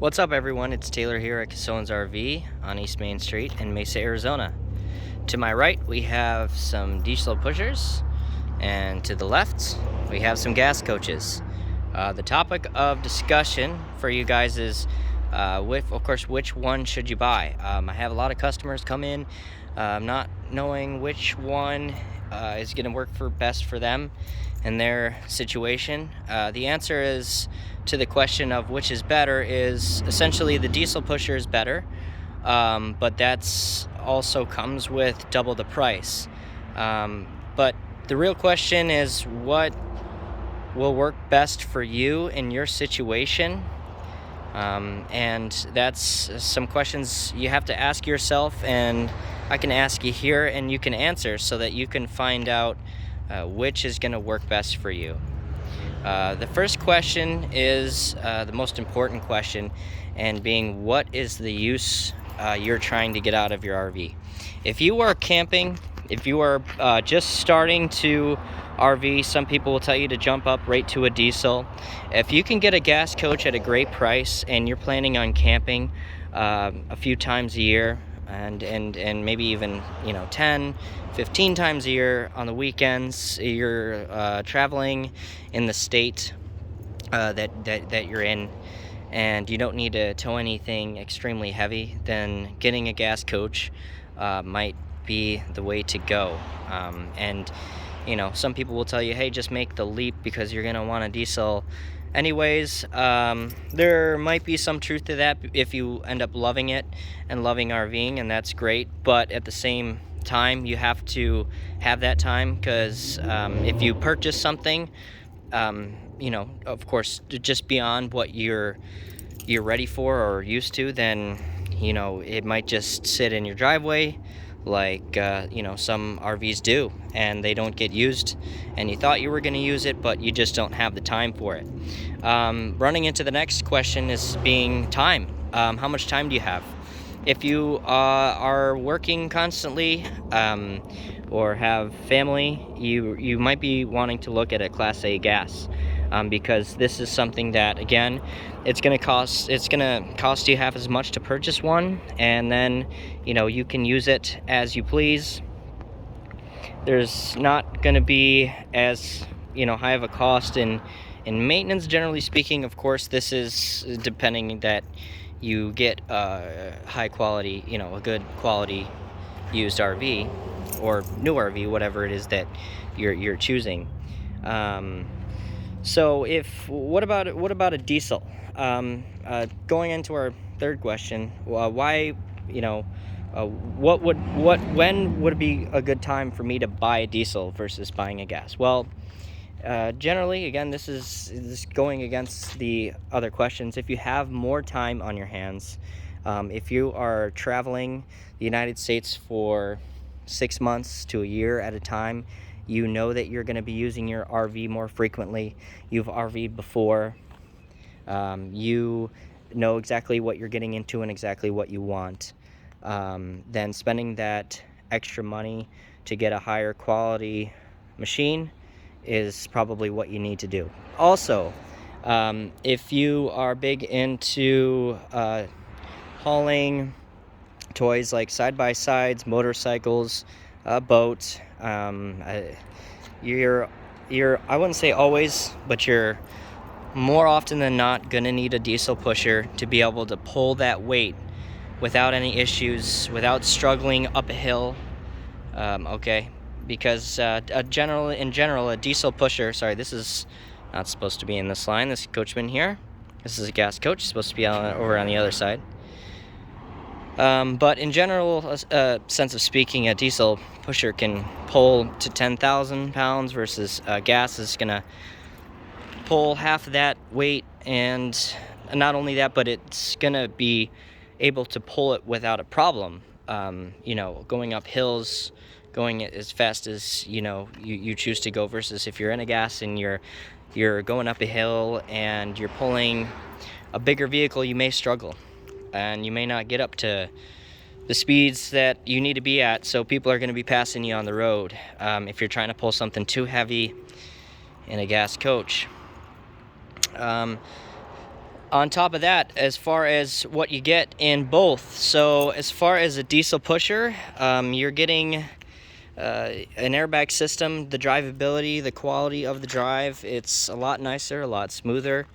What's up, everyone? It's Taylor here at Casone's RV on East Main Street in Mesa, Arizona. To my right, we have some diesel pushers, and to the left, we have some gas coaches. The topic of discussion for you guys is, which one should you buy? I have a lot of customers come in not knowing which one is going to work best for them and their situation. The answer is to the question of which is better is essentially the diesel pusher is better, but that's also comes with double the price. But the real question is what will work best for you in your situation. And that's some questions you have to ask yourself, and I can ask you here and you can answer so that you can find out which is going to work best for you. The first question is the most important question, and being, what is the use you're trying to get out of your RV? If you are camping, if you are just starting to RV, some people will tell you to jump up right to a diesel. If you can get a gas coach at a great price and you're planning on camping a few times a year, and maybe even 10 15 times a year on the weekends, you're traveling in the state that you're in, and you don't need to tow anything extremely heavy, then getting a gas coach might be the way to go. And some people will tell you, hey, just make the leap because you're going to want a diesel anyways. There might be some truth to that if you end up loving it and loving RVing, and that's great. But at the same time, you have to have that time, because if you purchase something, of course, just beyond what you're ready for or used to, then it might just sit in your driveway like some RVs do, and they don't get used, and you thought you were going to use it, but you just don't have the time for it. Running into the next question is being time. How much time do you have? If you are working constantly or have family, you might be wanting to look at a Class A gas, because this is something that, again, it's gonna cost you half as much to purchase one, and then you can use it as you please. There's not gonna be as high of a cost in maintenance, generally speaking. Of course, this is depending that you get a high quality, a good quality used RV or new RV, whatever it is that you're choosing. So what about a diesel? Going into our third question, why, when would it be a good time for me to buy a diesel versus buying a gas? Well, generally, again, this is going against the other questions. If you have more time on your hands, if you are traveling the United States for 6 months to a year at a time, you know that you're going to be using your RV more frequently. You've RV'd before. You know exactly what you're getting into and exactly what you want. Then spending that extra money to get a higher quality machine is probably what you need to do. Also, if you are big into hauling toys like side-by-sides, motorcycles, boats, you're I wouldn't say always, but you're more often than not gonna need a diesel pusher to be able to pull that weight without any issues, without struggling up a hill. Okay, because in general, a diesel pusher. Sorry, this is not supposed to be in this line. This coachman here. This is a gas coach. It's supposed to be over on the other side. But in general, sense of speaking, a diesel pusher can pull to 10,000 pounds versus gas is gonna pull half of that weight, and not only that, but it's gonna be able to pull it without a problem. Going up hills, going as fast as you choose to go, versus if you're in a gas and you're going up a hill and you're pulling a bigger vehicle, you may struggle and you may not get up to the speeds that you need to be at, so people are going to be passing you on the road if you're trying to pull something too heavy in a gas coach. On top of that, as far as what you get in both, so as far as a diesel pusher, you're getting an airbag system, the drivability, the quality of the drive, it's a lot nicer, a lot smoother.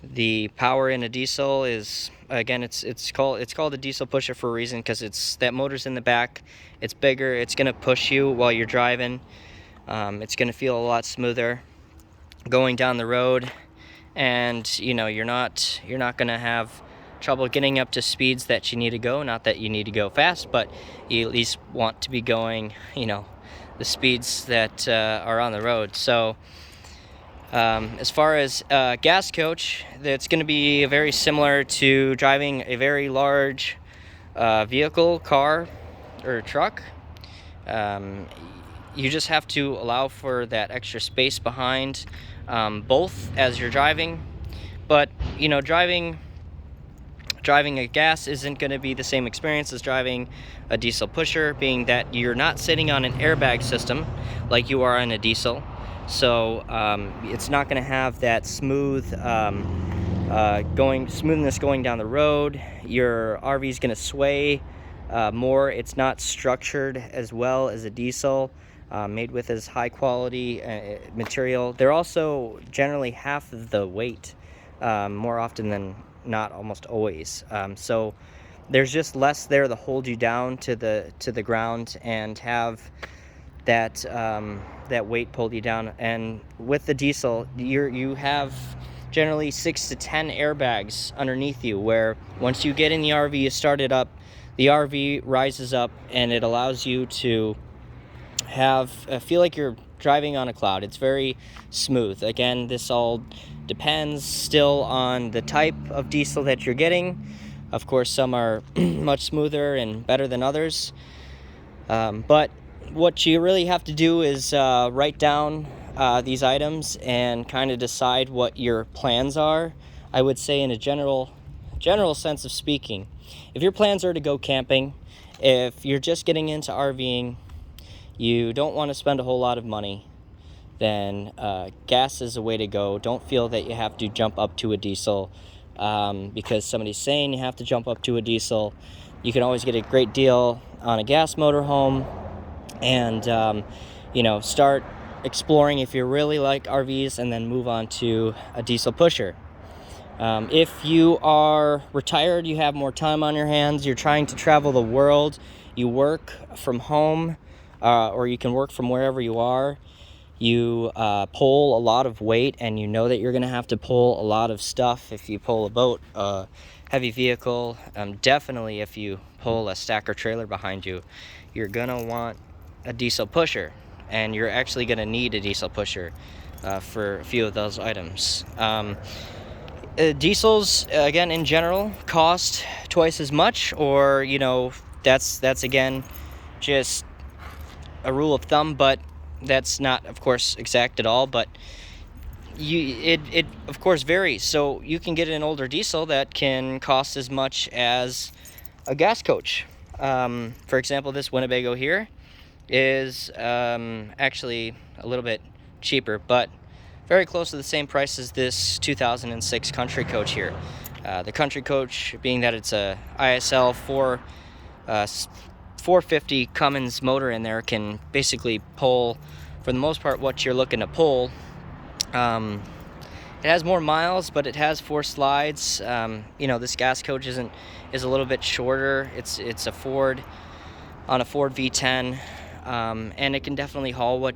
The power in a diesel is, again, it's called a diesel pusher for a reason, because it's that motor's in the back, it's bigger, it's going to push you while you're driving. It's going to feel a lot smoother going down the road, and you know, you're not going to have trouble getting up to speeds that you need to go. Not that you need to go fast, but you at least want to be going, you know, the speeds that are on the road. So as far as gas coach, it's going to be very similar to driving a very large vehicle, car or truck. You just have to allow for that extra space behind both as you're driving. But you know, driving a gas isn't going to be the same experience as driving a diesel pusher, being that you're not sitting on an airbag system like you are on a diesel. So it's not going to have that smoothness going down the road. Your RV is going to sway more. It's not structured as well as a diesel, made with as high quality material. They're also generally half of the weight, more often than not, almost always. So there's just less there to hold you down to the ground and have that weight pulled you down. And with the diesel, you have generally 6 to 10 airbags underneath you, where once you get in the RV, you start it up, the RV rises up, and it allows you to feel like you're driving on a cloud. It's very smooth. Again, this all depends still on the type of diesel that you're getting. Of course, some are much smoother and better than others, but what you really have to do is write down these items and kind of decide what your plans are. I would say, in a general sense of speaking, if your plans are to go camping, if you're just getting into RVing, you don't want to spend a whole lot of money, then gas is a way to go. Don't feel that you have to jump up to a diesel because somebody's saying you have to jump up to a diesel. You can always get a great deal on a gas motorhome, and you know, start exploring if you really like RVs, and then move on to a diesel pusher. If you are retired, you have more time on your hands, you're trying to travel the world, you work from home, or you can work from wherever you are, you pull a lot of weight, and you know that you're going to have to pull a lot of stuff if you pull a boat, heavy vehicle. Definitely if you pull a stacker trailer behind you, you're going to want a diesel pusher, and you're actually going to need a diesel pusher for a few of those items. Diesels, again, in general, cost twice as much, or you know, that's again just a rule of thumb, but that's not, of course, exact at all. But it of course varies. So you can get an older diesel that can cost as much as a gas coach. For example, this Winnebago here is actually a little bit cheaper, but very close to the same price as this 2006 Country Coach here. The Country Coach, being that it's a ISL 450 Cummins motor in there, can basically pull, for the most part, what you're looking to pull. It has more miles, but it has 4 slides. You know, this gas coach is a little bit shorter. It's a Ford, on a Ford V10, and it can definitely haul what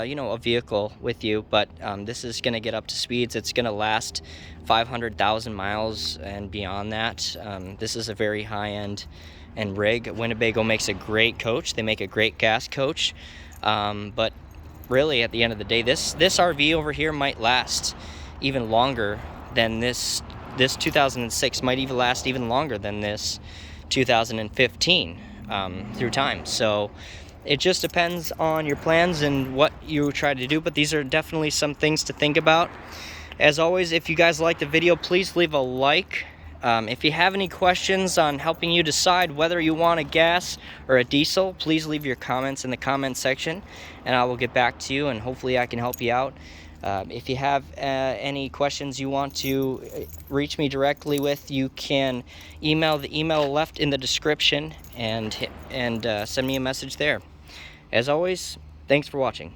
you know, a vehicle with you, but this is going to get up to speeds. It's going to last 500,000 miles and beyond that. This is a very high-end and rig. Winnebago makes a great coach. They make a great gas coach, but really, at the end of the day, this RV over here might last even longer than this 2006, might even last even longer than this 2015 through time. So it just depends on your plans and what you try to do, but these are definitely some things to think about. As always, if you guys like the video, please leave a like. If you have any questions on helping you decide whether you want a gas or a diesel, please leave your comments in the comment section, and I will get back to you, and hopefully I can help you out. If you have any questions you want to reach me directly with, you can email the email left in the description and send me a message there. As always, thanks for watching.